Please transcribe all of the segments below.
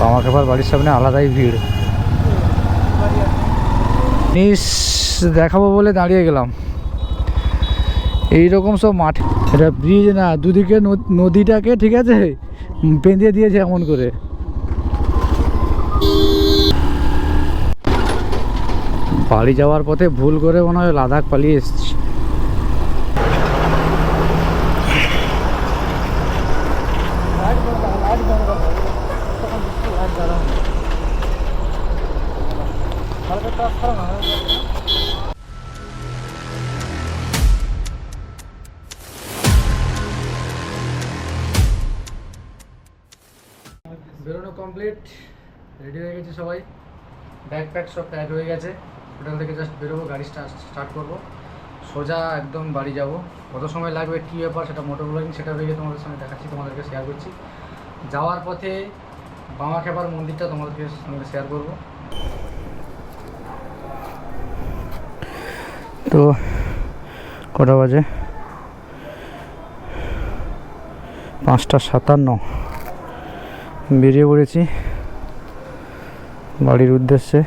বামাখ্যাপার বাড়ির সামনে আলাদাই ভিড়। জিনিস দেখাবো বলে দাঁড়িয়ে গেলাম। এইরকম সব মাঠ, এটা ব্রিজ না, দুদিকে নদীটাকে ঠিক আছে বেঁধে দিয়েছে এমন করে। বাড়ি যাওয়ার পথে ভুল করে মনে হয় লাদাখ পালিয়ে এসেছি। বেরোনো কমপ্লিট, রেডি হয়ে গেছে সবাই, ব্যাগ প্যাক সব প্যাক হয়ে গেছে। হোটেল থেকে জাস্ট বেরোবো, গাড়ি স্টার্ট করবো, সোজা একদম বাড়ি যাব। কত সময় লাগবে, কী ব্যাপার, সেটা মোটর ব্লগিং সেটা হয়ে তোমাদের সঙ্গে দেখাচ্ছি, তোমাদেরকে শেয়ার করছি। যাওয়ার পথে বামাখ্যাপার মন্দিরটা তোমাদেরকে সঙ্গে শেয়ার করব। তো কটা বাজে, 5:57, বেরিয়ে পড়েছি বাড়ির উদ্দেশ্যে।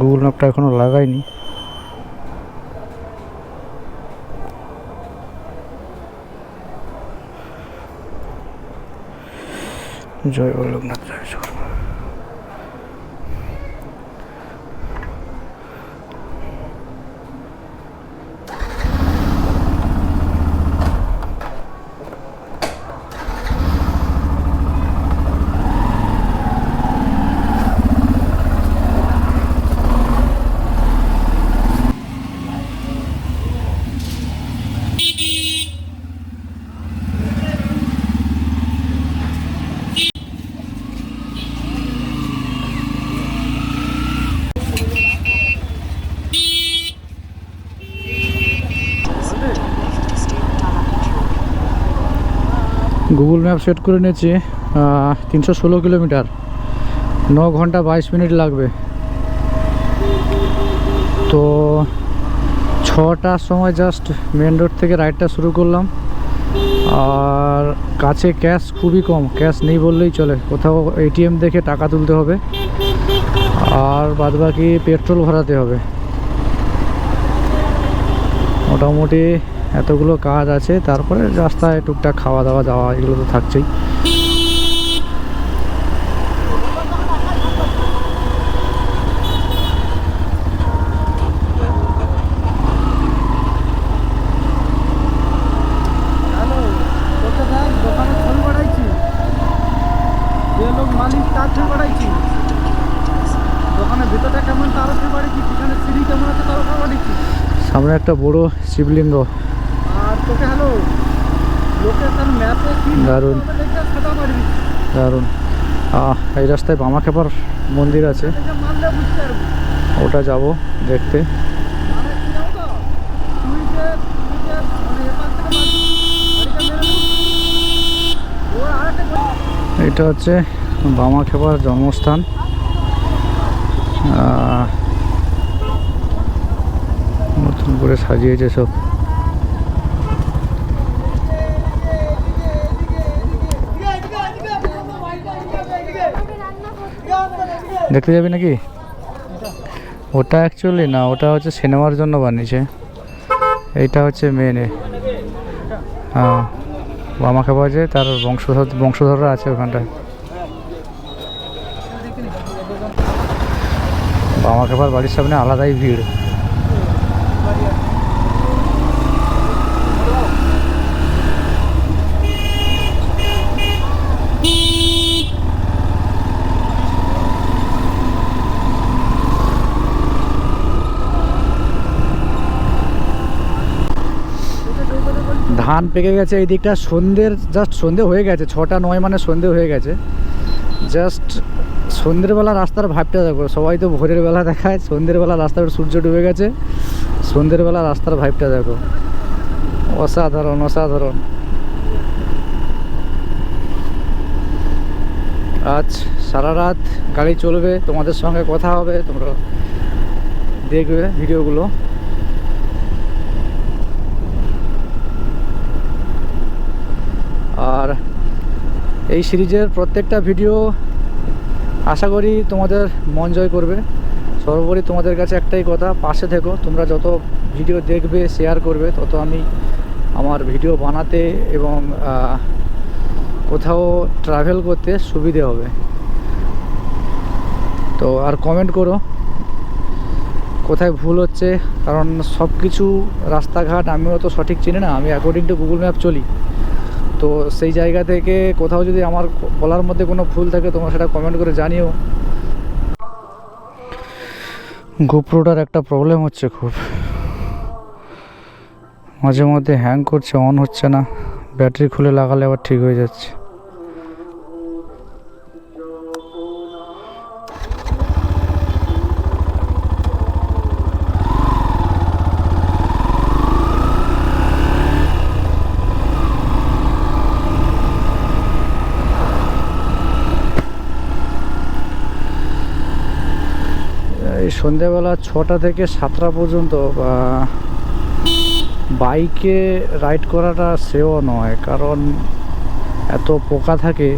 গুগল ম্যাপটা এখনো লাগাইনি। জয় লোকনাথ, জয় শর্মা। গুগল ম্যাপ সেট করে নিয়েছি 316 কিলোমিটার, 9 ঘন্টা 22 মিনিট লাগবে। তো 6টার সময় জাস্ট মেন রোড থেকে রাইডটা শুরু করলাম। আর কাছে ক্যাশ খুবই কম, ক্যাশ নেই বললেই চলে, কোথাও এটিএম দেখে টাকা তুলতে হবে আর বাদবাকি পেট্রোল ভরাতে হবে। মোটামুটি এতগুলো কাজ আছে, তারপরে রাস্তায় টুকটাক খাওয়া দাওয়া যাওয়া এগুলো তো থাকছেই। সামনে একটা বড় শিবলিঙ্গ, দারুণ দারুণ। এই রাস্তায় বামাখ্যাপার মন্দির আছে, ওটা যাব দেখতে। এটা হচ্ছে বামাখ্যাপার জন্মস্থান। নতুন করে সাজিয়েছে সব। দেখতে যাবি নাকি? ওটা অ্যাকচুয়ালি না, ওটা হচ্ছে সিনেমার জন্য বানিয়েছে, এইটা হচ্ছে মেনে। হ্যাঁ, বামাখ্যাপা যে তার বংশধররা আছে ওখানটায়। বামাখ্যাপার বাড়ির সামনে আলাদাই ভিড়। ধান পেকে গেছে এই দিকটা, জাস্ট সন্ধে হয়ে গেছে, 6:09 মানে সন্ধে হয়ে গেছে। জাস্ট সন্ধ্যেবেলা রাস্তার ভাবটা দেখো, সবাই তো ভোরের বেলা দেখায়, সন্ধ্যেবেলা রাস্তার সূর্য ডুবে গেছে, সন্ধ্যেবেলা রাস্তার ভাইবটা দেখো, অসাধারণ অসাধারণ। আজ সারা রাত গাড়ি চলবে, তোমাদের সঙ্গে কথা হবে, তোমরা দেখবে ভিডিওগুলো। আর এই সিরিজের প্রত্যেকটা ভিডিও আশা করি তোমাদের মন জয় করবে। সর্বোপরি তোমাদের কাছে একটাই কথা, পাশে থেকো। তোমরা যত ভিডিও দেখবে, শেয়ার করবে, তত আমি আমার ভিডিও বানাতে এবং কোথাও ট্রাভেল করতে সুবিধে হবে। তো আর কমেন্ট করো কোথায় ভুল হচ্ছে, কারণ সব কিছু রাস্তাঘাট আমিও তো সঠিক চিনি না, আমি অ্যাকর্ডিং টু গুগল ম্যাপ চলি। তো সেই জায়গা থেকে কোথাও যদি আমার বলার মধ্যে কোনো ভুল থাকে তোমরা সেটা কমেন্ট করে জানিও। গোপ্রোটার একটা প্রবলেম হচ্ছে, খুব মাঝে মধ্যে হ্যাং করছে, অন হচ্ছে না। ব্যাটারি খুলে লাগালে আবার ঠিক হয়ে যাচ্ছে। এই সন্ধ্যেবেলা 6টা থেকে 7টা পর্যন্ত বাইকে রাইড করাটা সেও নয়, কারণ এত পোকা থাকে,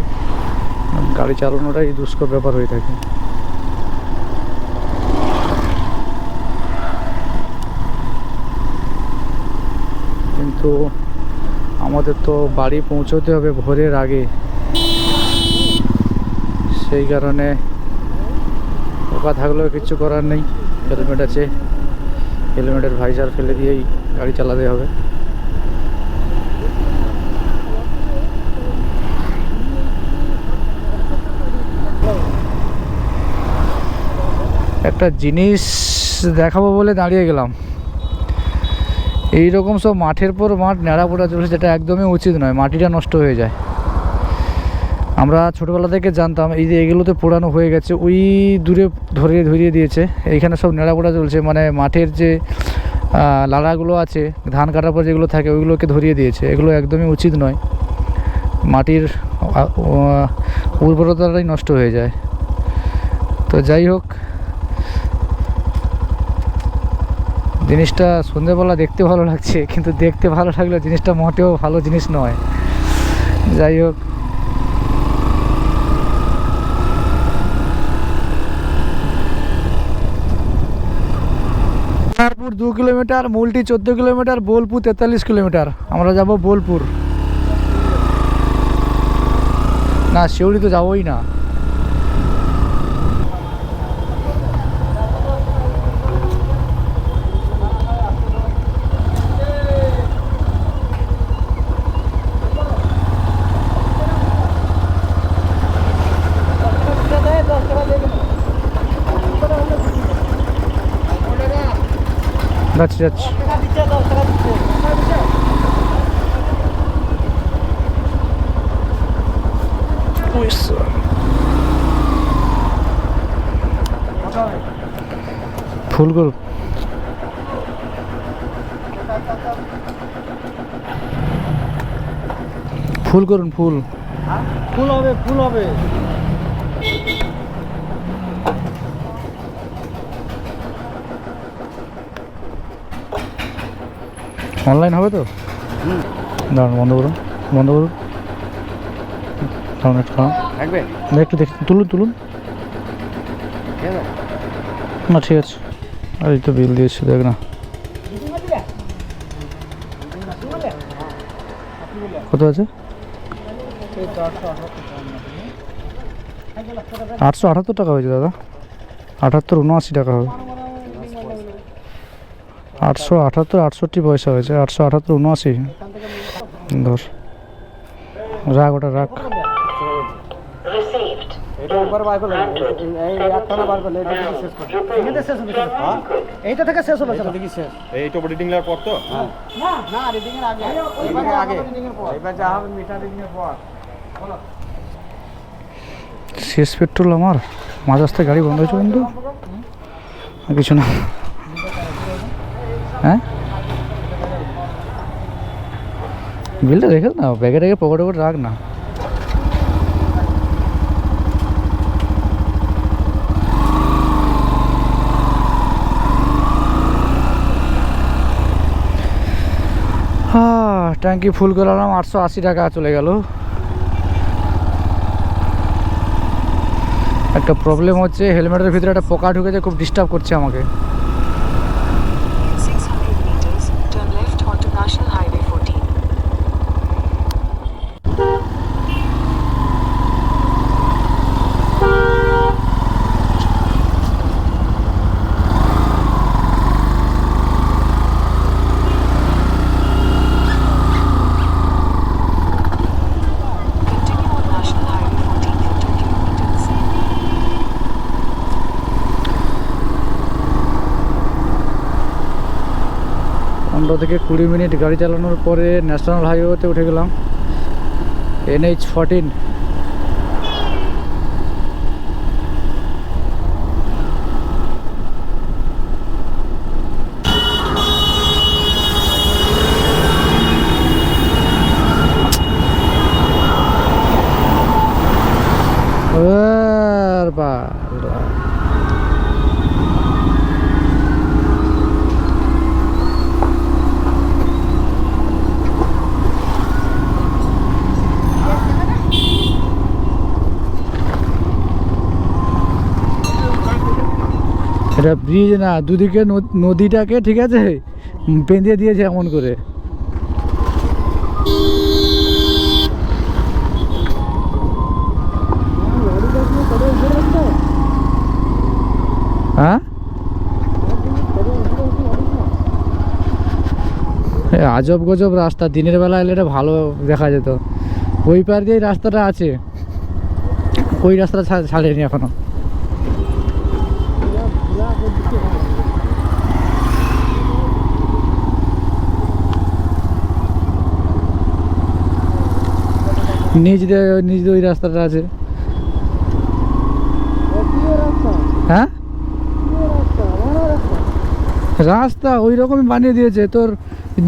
গাড়ি চালানোটাই দুষ্কর ব্যাপার হয়ে থাকে। কিন্তু আমাদের তো বাড়ি পৌঁছতে হবে ভোরের আগে, সেই কারণে পোকা থাকলেও কিচ্ছু করার নেই। হেলমেট আছে, হেলমেটের ভাইজার ফেলে দিয়েই গাড়ি চালাতে হবে। একটা জিনিস দেখাবো বলে দাঁড়িয়ে গেলাম। এই রকম সব মাঠের পর মাঠ ন্যাড়া পোড়া চলছে, যেটা একদমই উচিত নয়, মাটিটা নষ্ট হয়ে যায়। আমরা ছোটোবেলা থেকে জানতাম এই যে এগুলোতে পোড়ানো হয়ে গেছে, ওই দূরে ধরিয়ে দিয়েছে, এইখানে সব ন্যাড়া পোড়া চলছে, মানে মাঠের যে লাড়াগুলো আছে ধান কাটার পর যেগুলো থাকে ওইগুলোকে ধরিয়ে দিয়েছে। এগুলো একদমই উচিত নয়, মাটির উর্বরতাটাই নষ্ট হয়ে যায়। তো যাই হোক, জিনিসটা সন্ধ্যেবেলা দেখতে ভালো লাগছে, কিন্তু দেখতে ভালো লাগলেও জিনিসটা মোটেও ভালো জিনিস নয়। যাই হোক, সোনারপুর 2 কিলোমিটার, মুলটি 14 কিলোমিটার, বোলপুর 43 কিলোমিটার। আমরা যাব বোলপুর, না শিউড়ি তো যাবোই না। যাচ্ছি ফুল করুন, ফুল করুন, ফুল ফুল হবে, ফুল হবে। অনলাইন হবে তো? দাঁড়ান, বন্ধ করুন, দাঁড়ান একটু, একটু দেখুন, তুলুন না, ঠিক আছে। আর এই তো বিল দিয়েছি, দেখ না কত আছে। 878 টাকা হয়েছে দাদা, 78-79 টাকা হবে। 878 68 পয়সা হয়েছে, 878-79 ধর, রাখ ওটা রাখ। এইটা থেকে শেষ হবে, এইটা রিডিং নেওয়ার পর তো না, রিডিং এর আগে, এবার যা হবে মিটার রিডিং এর পর। শেষ পেট্রোল আমার, মাঝ রাস্তায় গাড়ি বন্ধ হয়েছে কিন্তু কিছু না। হ্যাঁ, বিলটা দেখে না, ব্যাগে ট্যাগে পকেটে রাখ না। ট্যাঙ্কি ফুল করালাম, 880 টাকা চলে গেল। একটা প্রবলেম হচ্ছে, হেলমেটের ভিতরে একটা পোকা ঢুকেছে, খুব ডিস্টার্ব করছে আমাকে। In 600 meters, turn left onto National Highway 14. Continue on National Highway 14 for 2 kilometers. 15 থেকে 20 মিনিট গাড়ি চালানোর পরে ন্যাশনাল হাইওয়েতে উঠে গেলাম, NH14। এটা ব্রিজ না, দুদিকে নদীটাকে ঠিক আছে বেঁধে দিয়েছে এমন করে। হ্যাঁ, আজব গজব রাস্তা, দিনের বেলা এলে এটা ভালো দেখা যেত। ওই পার দিয়ে রাস্তাটা আছে, ওই রাস্তাটা ছাড়েনি এখনো। নিচ দিয়ে ওই রাস্তাটা আছে। হ্যাঁ, রাস্তা ওই রকমই বানিয়ে দিয়েছে, তোর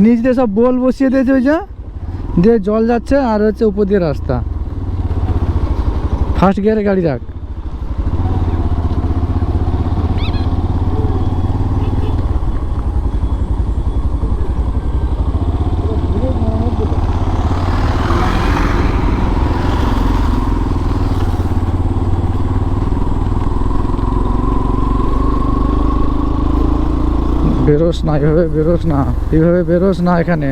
নিচ দিয়ে সব বোল বসিয়ে দিয়েছে, ওই যা দিয়ে জল যাচ্ছে, আর হচ্ছে উপর দিয়ে রাস্তা। ফার্স্ট গিয়ারে গাড়ি রাখ। বেরোস না, এইভাবে বেরোস না, এইভাবে বেরোস না এখানে।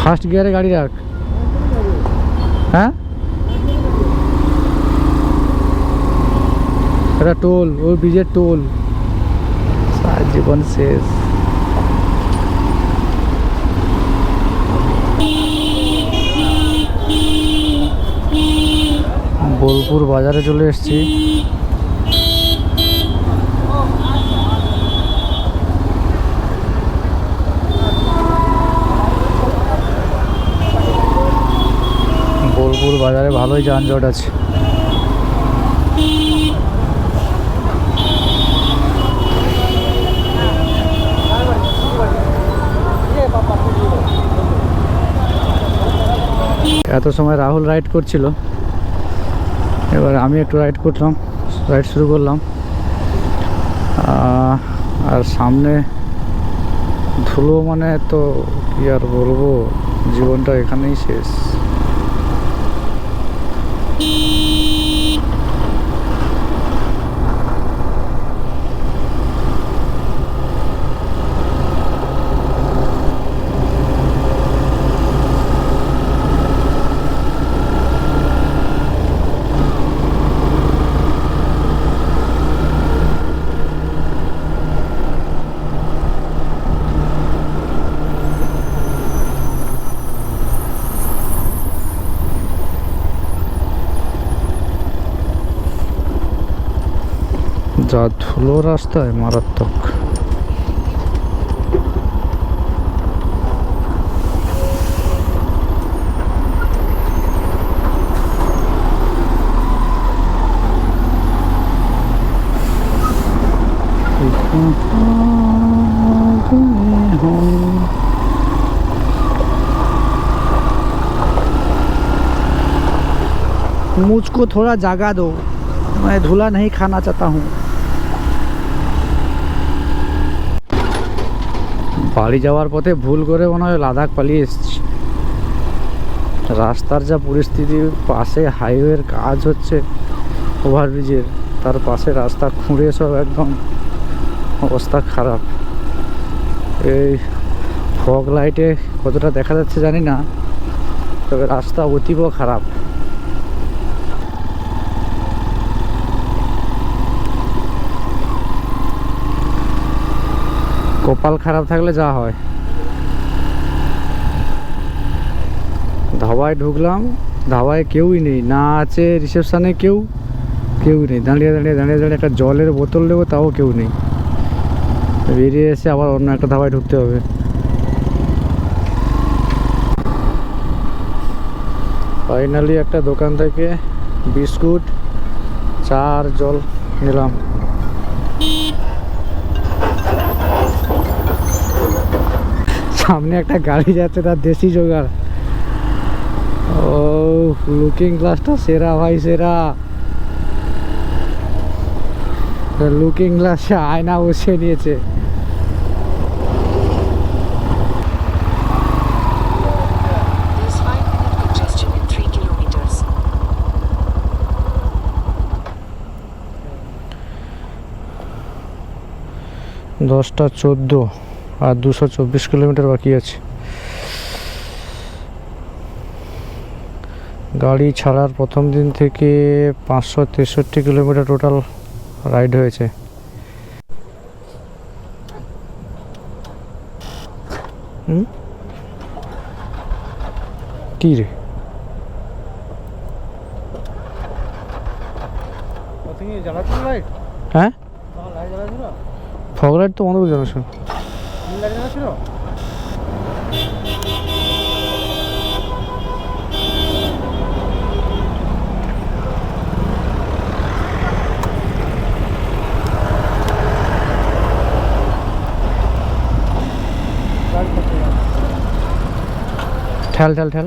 ফার্স্ট গিয়ারে গাড়ি রাখ। হ্যাঁ, এটা টোল, ওই ব্রিজের টোল, জীবন শেষ। বোলপুর বাজারে চলে এসেছি। বোলপুর বাজারে ভালোই যানজট আছে। এত সময় রাহুল রাইড করছিল, এবার আমি একটু রাইড করলাম, রাইড শুরু করলাম। আর সামনে ধুলো, মানে তো কি আর বলবো, জীবনটা এখানেই শেষ। যা ধুলো রাস্তায়, মারাত্মক। मुझको थोड़ा जगह दो, मैं धुला नहीं खाना चाहता हूँ। বাড়ি যাওয়ার পথে ভুল করে মনে হয় লাদাখ পালিয়ে এসেছি। রাস্তার যা পরিস্থিতি, পাশে হাইওয়ের কাজ হচ্ছে, ওভারব্রিজের তার পাশে রাস্তা খুঁড়ে সব একদম অবস্থা খারাপ। এই ফগ লাইটে কতটা দেখা যাচ্ছে জানি না, তবে রাস্তা অতীব খারাপ। কপাল খারাপ থাকলে যা হয়। ধাবায় ঢুকলাম, ধাবায় কেউই নেই, না আছে রিসেপশানে কেউ নেই। দাঁড়িয়ে একটা জলের বোতল নেবো, তাও কেউ নেই। বেরিয়ে এসে আবার অন্য একটা ধাবায় ঢুকতে হবে। ফাইনালি একটা দোকান থেকে বিস্কুট, চা আর জল নিলাম। সামনে একটা গাড়ি যাচ্ছে, তার দেশি জোগাড়। ও লুকিং গ্লাসটা সেরা ভাই, সেরা। লুকিং গ্লাসে আয়না বসিয়ে নিয়েছে। There's 5-minute congestion in 3 kilometers. 10:14 R 224 kilometre বাকি আছে। গাড়ি ছাড়ার প্রথম দিন থেকে 563 কিলোমিটার টোটাল রাইড হয়েছে। কি রে, হ্যাঁ ফগ লাইট তো বন্ধ করে জানাচ্ছ। ঠেল ঠেল ঠেল।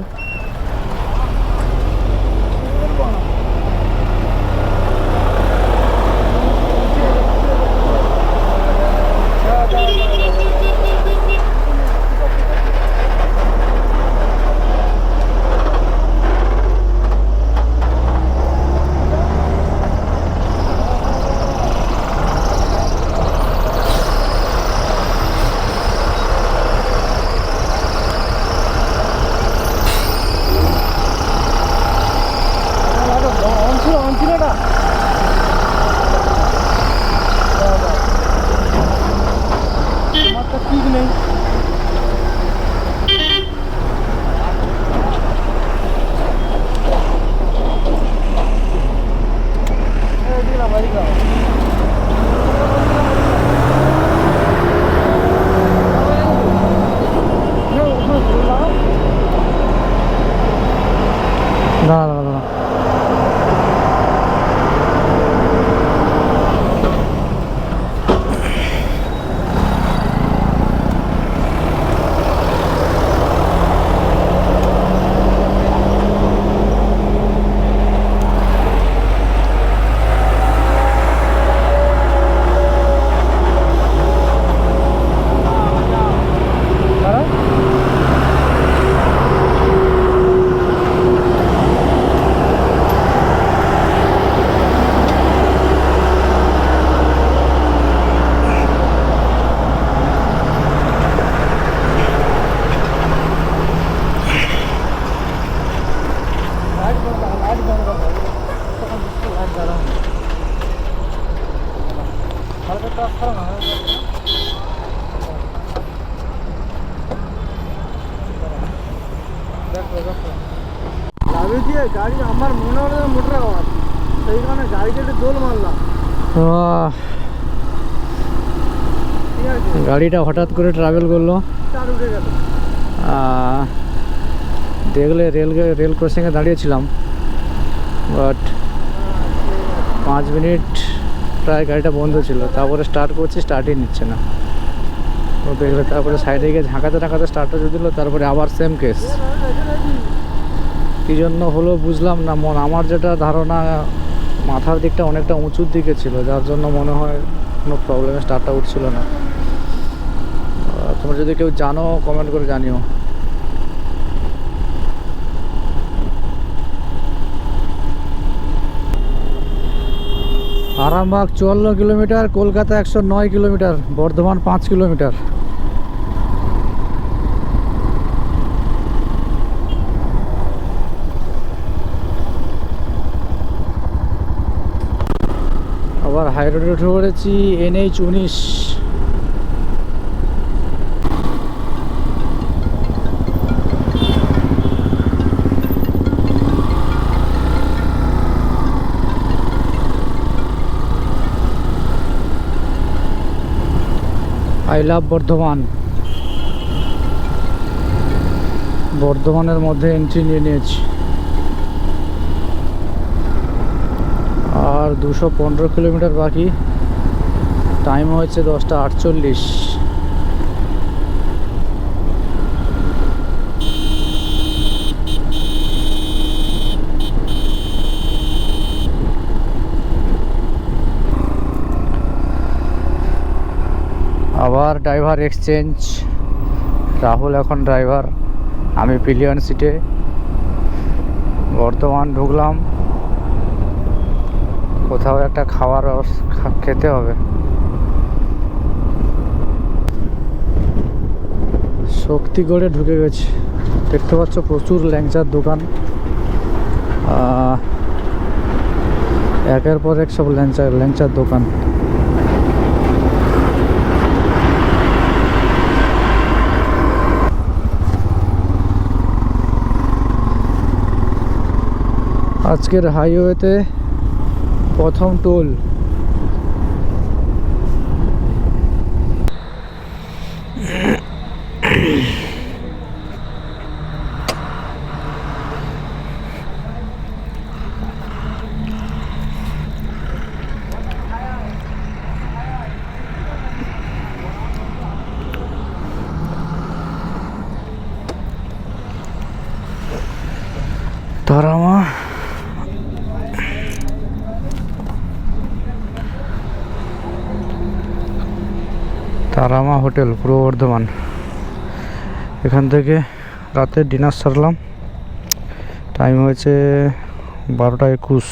দাঁড়া দাঁড়া দাঁড়া। গাড়ি আমার মনে হলো মোটর আওয়াজ, সেই কারণে গাড়িতে একটু দোল মারলাম। গাড়িটা হঠাৎ করে ট্রাভেল করলো, উঠে গেল। দেখলে রেল ক্রসিংয়ে দাঁড়িয়েছিলাম, বাট 5 মিনিট প্রায় গাড়িটা বন্ধ ছিল। তারপরে স্টার্ট করছি, স্টার্টই নিচ্ছে না। ও দেখলে তারপরে সাইডে গিয়ে ঝাঁকাতে স্টার্ট হয়ে দিল, তারপরে আবার সেম কেস। কী জন্য হলো বুঝলাম না। আমার যেটা ধারণা মাথার দিকটা অনেকটা উঁচুর দিকে ছিল, যার জন্য মনে হয় কোনো প্রবলেমে স্টার্টটা উঠছিল না। তোমরা যদি কেউ জানো কমেন্ট করে জানিও। Arambagh 54 kilometre, Kolkata 109 kilometre, Bardhaman 5 kilometre. আবার হাই রোডে উঠে পড়েছি, NH-19। I love Bardhaman. বর্ধমানের মধ্যে এন্ট্রি নিয়ে নিয়েছি। আর 215 কিলোমিটার বাকি। টাইম হয়েছে 10:48। আবার ড্রাইভার এক্সচেঞ্জ। রাহুল এখন ড্রাইভার, আমি পিলিয়ন সিটে। বর্ধমান ঢুকলাম, কোথাও একটা খাবার খেতে হবে। শক্তিগড়ে ঢুকে গেছি। দেখতে পাচ্ছ প্রচুর ল্যাংচার দোকান, একের পর এক সব ল্যাংচার দোকান। আজকের হাইওয়েতে প্রথম টোল। তারামা হোটেল, পূর্ব বর্ধমান। এখান থেকে রাতে ডিনার সারলাম। টাইম হয়েছে 12:21।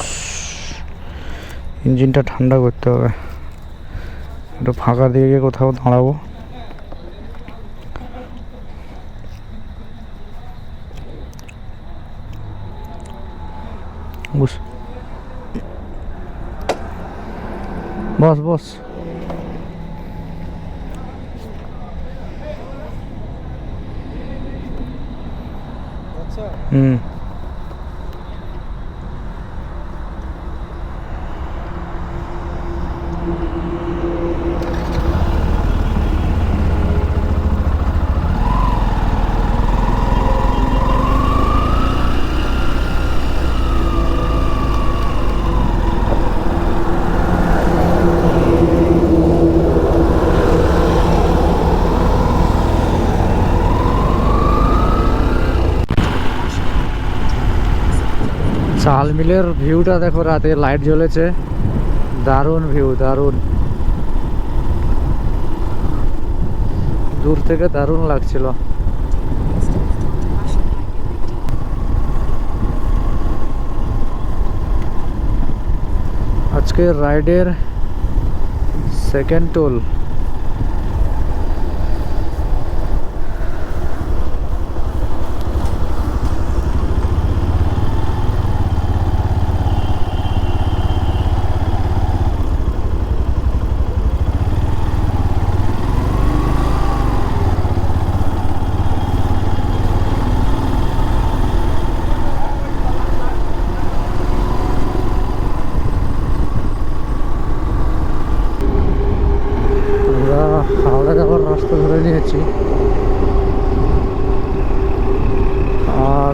ইঞ্জিনটা ঠান্ডা করতে হবে, একটু ফাঁকা দিয়ে গিয়ে কোথাও দাঁড়াবো। বস বস। চাল মিলের ভিউটা দেখো, রাতে লাইট জ্বলেছে, দারুণ ভিউ, দারুণ। দূর থেকে দারুণ লাগছিল। আজকের রাইডের সেকেন্ড টোল। হাওড়া যাওয়ার রাস্তা ধরে নিয়েছি, আর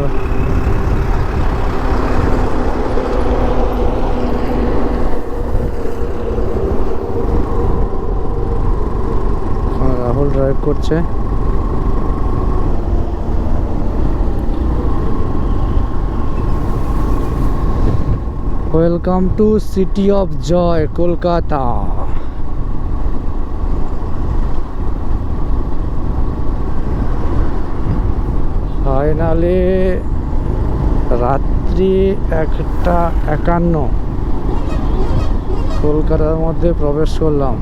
রাহুল ড্রাইভ করছে। Welcome to city of joy Kolkata. Finally রাত্রি 1:51 কলকাতার মধ্যে প্রবেশ করলাম।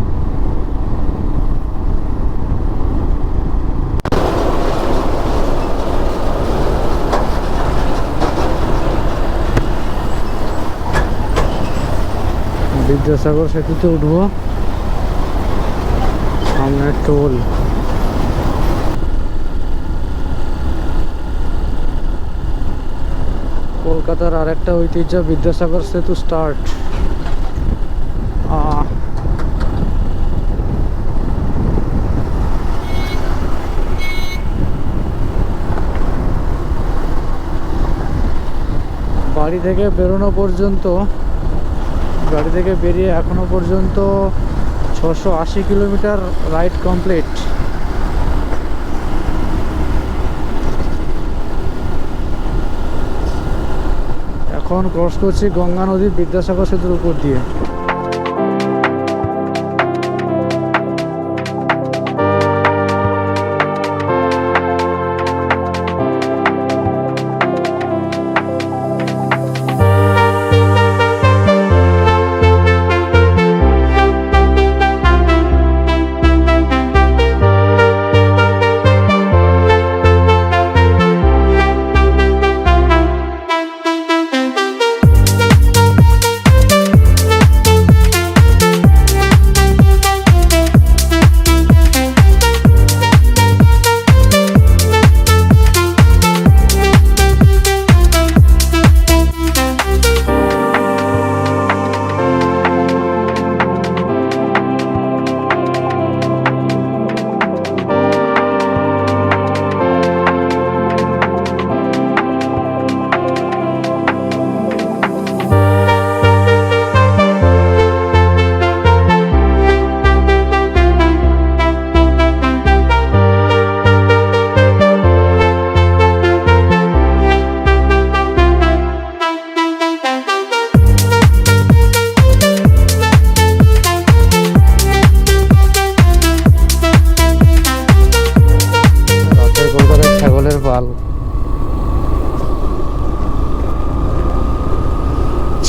বিদ্যাসাগর সেতুতে উঠবো, সামনে টোল। কলকাতার আরেকটা ঐতিহ্য বিদ্যাসাগর সেতু স্টার্ট। বাড়ি থেকে বেরোনো পর্যন্ত, গাড়ি থেকে বেরিয়ে এখনো পর্যন্ত 680 কিলোমিটার রাইড কমপ্লিট। এখন ক্রস করছি গঙ্গা নদী বিদ্যাসাগর সেতুর উপর দিয়ে।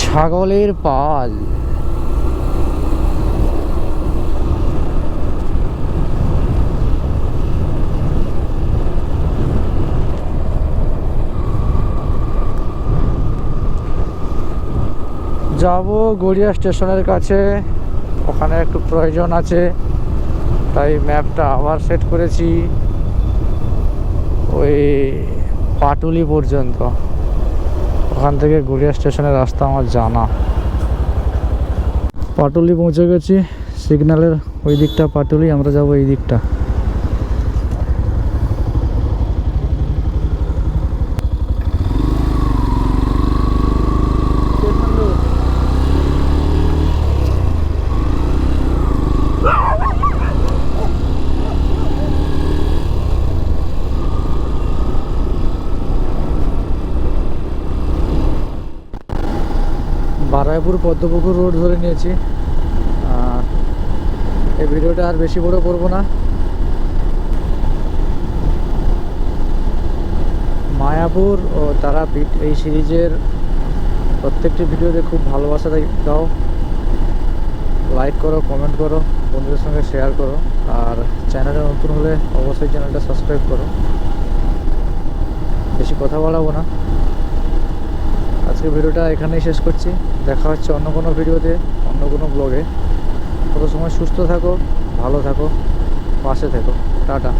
ছাগলের পাল। যাব গড়িয়া স্টেশনের কাছে, ওখানে একটু প্রয়োজন আছে, তাই ম্যাপটা আবার সেট করেছি ওই পাটুলি পর্যন্ত। ওখান থেকে গড়িয়া স্টেশনের রাস্তা আমার জানা। পাটুলি পৌঁছে গেছি, সিগন্যালের ওই দিকটা পাটুলি, আমরা যাব এই দিকটা। বারাইপুর পদ্মপুকুর রোড ধরে নিয়েছি। এই ভিডিওটা আর বেশি বড় করব না। মায়াপুর ও তারাপীঠ এই সিরিজের প্রত্যেকটি ভিডিওতে খুব ভালোবাসা দাও, লাইক করো, কমেন্ট করো, বন্ধুদের সঙ্গে শেয়ার করো, আর চ্যানেলে নতুন হলে অবশ্যই চ্যানেলটা সাবস্ক্রাইব করো। বেশি কথা বলাবো না, আজকে ভিডিওটা এখানেই শেষ করছি। দেখা হচ্ছে অন্য কোনো ভিডিওতে, অন্য কোনো ব্লগে। তত সময় সুস্থ থাকো, ভালো থাকো, পাশে থেকো। টাটা।